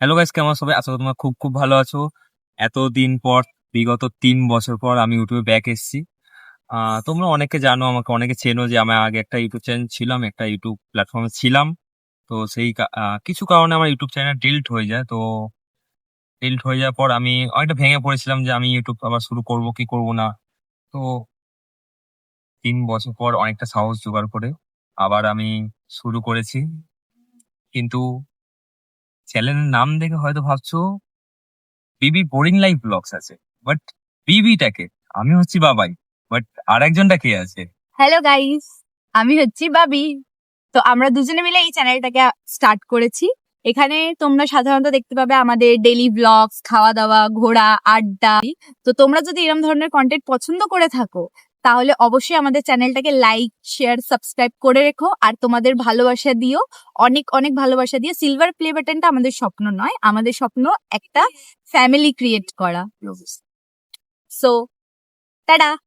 Hello guys, কেমন আছো সবাই? আশা করি তোমরা খুব খুব ভালো আছো। এতদিন পর, বিগত ৩ বছর পর আমি ইউটিউবে ব্যাক এসেছি। তোমরা অনেকে জানো, আমাকে অনেকে চেনো যে আমার আগে একটা ইউটিউব চ্যানেল ছিলাম, একটা ইউটিউব প্ল্যাটফর্মে ছিলাম। তো সেই কিছু কারণে আমার ইউটিউব চ্যানেল ডিলিট হয়ে যায়। তো ডিলিট হয়ে যাওয়ার পর আমি অনেকটা ভেঙে পড়েছিলাম যে আমি ইউটিউব আবার শুরু করব কি করব না। তো ৩ বছর পর অনেকটা সাহস জোগাড় করে আবার আমি শুরু করেছি। কিন্তু চ্যানেলের নাম দেখে হয়তো ভাবছো বিবি বোরিং লাইফ ব্লগস আছে, বাট বিবিটাকে আমি হচ্ছি বাবাই, বাট আর একজনটা কে আছে? হ্যালো গাইস, আমি হচ্ছি বাবি। তো আমরা দুজনে মিলে এই চ্যানেলটাকে স্টার্ট করেছি। এখানে তোমরা সাধারণত দেখতে পাবে আমাদের ডেইলি ব্লগস, খাওয়া দাওয়া, ঘোরা, আড্ডা। তো তোমরা যদি এরকম ধরনের কন্টেন্ট পছন্দ করে থাকো তাহলে অবশ্যই আমাদের চ্যানেলটাকে লাইক, শেয়ার, সাবস্ক্রাইব করে রেখো। আর তোমাদের ভালোবাসা দিও, অনেক অনেক ভালোবাসা দিও। সিলভার প্লে বাটনটা আমাদের স্বপ্ন নয়, আমাদের স্বপ্ন একটা ফ্যামিলি ক্রিয়েট করা। So tata.